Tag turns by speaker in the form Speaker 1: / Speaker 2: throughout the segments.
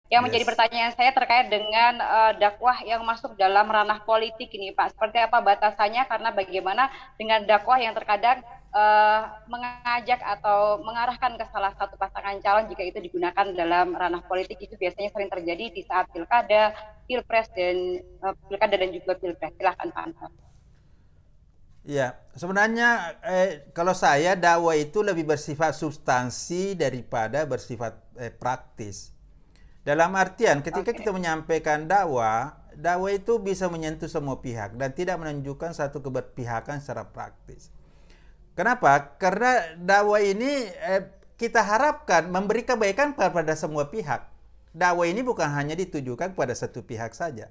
Speaker 1: Yang menjadi
Speaker 2: Yes.
Speaker 1: pertanyaan saya terkait dengan dakwah yang masuk dalam ranah politik ini, Pak. Seperti apa batasannya? Karena bagaimana dengan dakwah yang terkadang mengajak atau mengarahkan ke salah satu pasangan calon jika itu digunakan dalam ranah politik itu biasanya sering terjadi di saat pilkada, pilpres pilkada dan juga pilpres. Silahkan Pak Ansar.
Speaker 2: Ya, sebenarnya kalau saya dakwah itu lebih bersifat substansi daripada bersifat praktis. Dalam artian ketika kita
Speaker 1: Oke.
Speaker 2: menyampaikan dakwah, dakwah itu bisa menyentuh semua pihak dan tidak menunjukkan satu keberpihakan secara praktis. Kenapa? Karena dakwah ini kita harapkan memberi kebaikan kepada semua pihak. Dakwah ini bukan hanya ditujukan kepada satu pihak saja.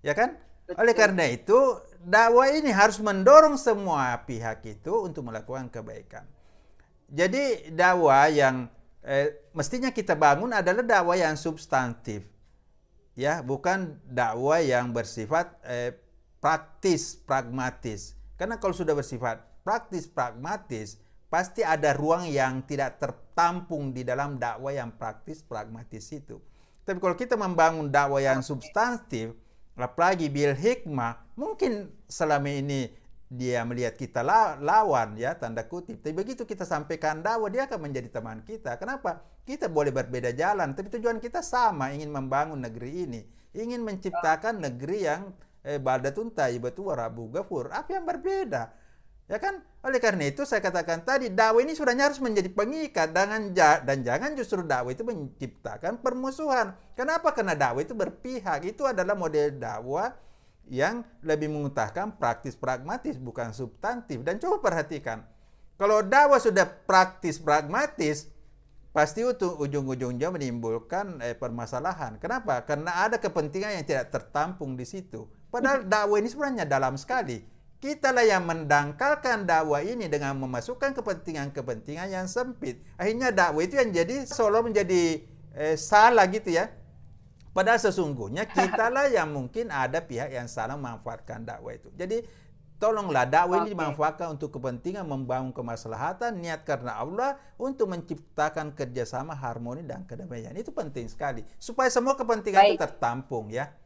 Speaker 2: Ya kan? Oleh
Speaker 1: Betul.
Speaker 2: karena itu, dakwah ini harus mendorong semua pihak itu untuk melakukan kebaikan. Jadi dakwah yang mestinya kita bangun adalah dakwah yang substantif, ya, bukan dakwah yang bersifat praktis, pragmatis. Karena kalau sudah bersifat praktis, pragmatis, pasti ada ruang yang tidak tertampung di dalam dakwah yang praktis, pragmatis itu. Tapi kalau kita membangun dakwah yang
Speaker 1: Oke.
Speaker 2: substantif, apalagi bil hikmah, mungkin selama ini dia melihat kita lawan, ya, tanda kutip. Tapi begitu kita sampaikan dakwah, dia akan menjadi teman kita. Kenapa? Kita boleh berbeda jalan, tapi tujuan kita sama, ingin membangun negeri ini, ingin menciptakan negeri yang baldatun thayyibatu wa rabbun ghafur. Apa yang berbeda? Ya kan? Oleh karena itu saya katakan tadi, dakwah ini sebenarnya harus menjadi pengikat dan jangan justru dakwah itu menciptakan permusuhan. Kenapa? Karena dakwah itu berpihak. Itu adalah model dakwah yang lebih mengutamakan praktis pragmatis bukan substantif. Dan coba perhatikan, kalau dakwah sudah praktis pragmatis, pasti itu ujung-ujungnya menimbulkan permasalahan. Kenapa? Karena ada kepentingan yang tidak tertampung di situ. Padahal dakwah ini sebenarnya dalam sekali. Kita lah yang mendangkalkan dakwah ini dengan memasukkan kepentingan-kepentingan yang sempit. Akhirnya dakwah itu yang jadi seolah menjadi salah gitu ya. Padahal sesungguhnya kitalah yang mungkin ada pihak yang salah memanfaatkan dakwah itu. Jadi tolonglah dakwah ini
Speaker 1: Oke.
Speaker 2: dimanfaatkan untuk kepentingan membangun kemaslahatan, niat karena Allah untuk menciptakan kerjasama, harmoni dan kedamaian. Itu penting sekali supaya semua kepentingan itu
Speaker 1: Baik.
Speaker 2: tertampung ya.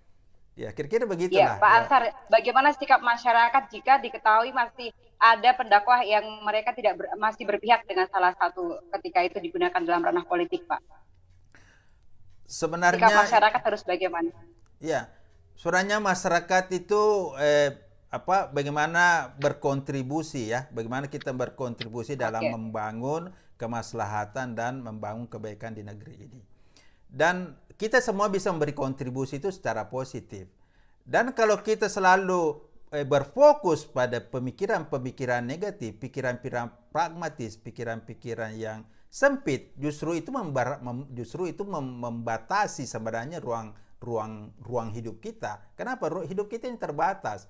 Speaker 2: Ya, kira-kira
Speaker 1: Ya,
Speaker 2: begitulah
Speaker 1: Pak
Speaker 2: ya.
Speaker 1: Ansar, bagaimana sikap masyarakat jika diketahui masih ada pendakwah yang mereka tidak masih berpihak dengan salah satu ketika itu digunakan dalam ranah politik, Pak? Sikap
Speaker 2: Sebenarnya
Speaker 1: masyarakat harus bagaimana?
Speaker 2: ya, sebenarnya masyarakat itu bagaimana berkontribusi ya, bagaimana kita berkontribusi dalam
Speaker 1: Oke.
Speaker 2: membangun kemaslahatan dan membangun kebaikan di negeri ini. Dan kita semua bisa memberi kontribusi itu secara positif. Dan kalau kita selalu berfokus pada pemikiran-pemikiran negatif, pikiran-pikiran pragmatis, pikiran-pikiran yang sempit, justru itu membatasi sebenarnya ruang hidup kita. Kenapa? Hidup kita ini terbatas.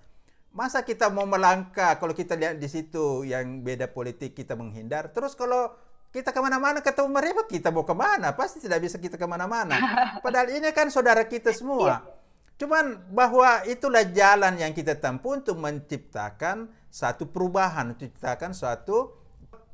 Speaker 2: Masa kita mau melangkah, kalau kita lihat di situ yang beda politik kita menghindar, terus kalau kita kemana-mana ketemu mereka, kita mau kemana? Pasti tidak bisa kita kemana-mana. Padahal ini kan saudara kita
Speaker 1: Iya.
Speaker 2: semua. Cuman bahwa itulah jalan yang kita tempuh untuk menciptakan satu perubahan, menciptakan suatu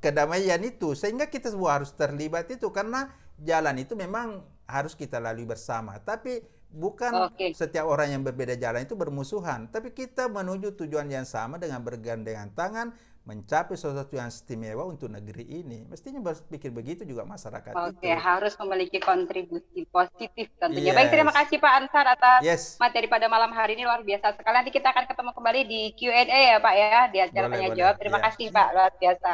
Speaker 2: kedamaian itu. Sehingga kita semua harus terlibat itu karena jalan itu memang harus kita lalui bersama. Tapi bukan
Speaker 1: Oke.
Speaker 2: setiap orang yang berbeda jalan itu bermusuhan. Tapi kita menuju tujuan yang sama dengan bergandengan tangan mencapai sesuatu yang istimewa untuk negeri ini. Mestinya berpikir begitu juga masyarakat
Speaker 1: Oke,
Speaker 2: itu.
Speaker 1: harus memiliki kontribusi positif tentunya. Baik, terima
Speaker 2: Yes.
Speaker 1: kasih Pak Ansar atas
Speaker 2: Yes.
Speaker 1: materi pada malam hari ini luar biasa sekali. Nanti kita akan ketemu kembali di Q&A ya Pak ya, di acara
Speaker 2: Boleh,
Speaker 1: tanya
Speaker 2: boleh.
Speaker 1: jawab. Terima
Speaker 2: Iya.
Speaker 1: kasih Pak, luar biasa.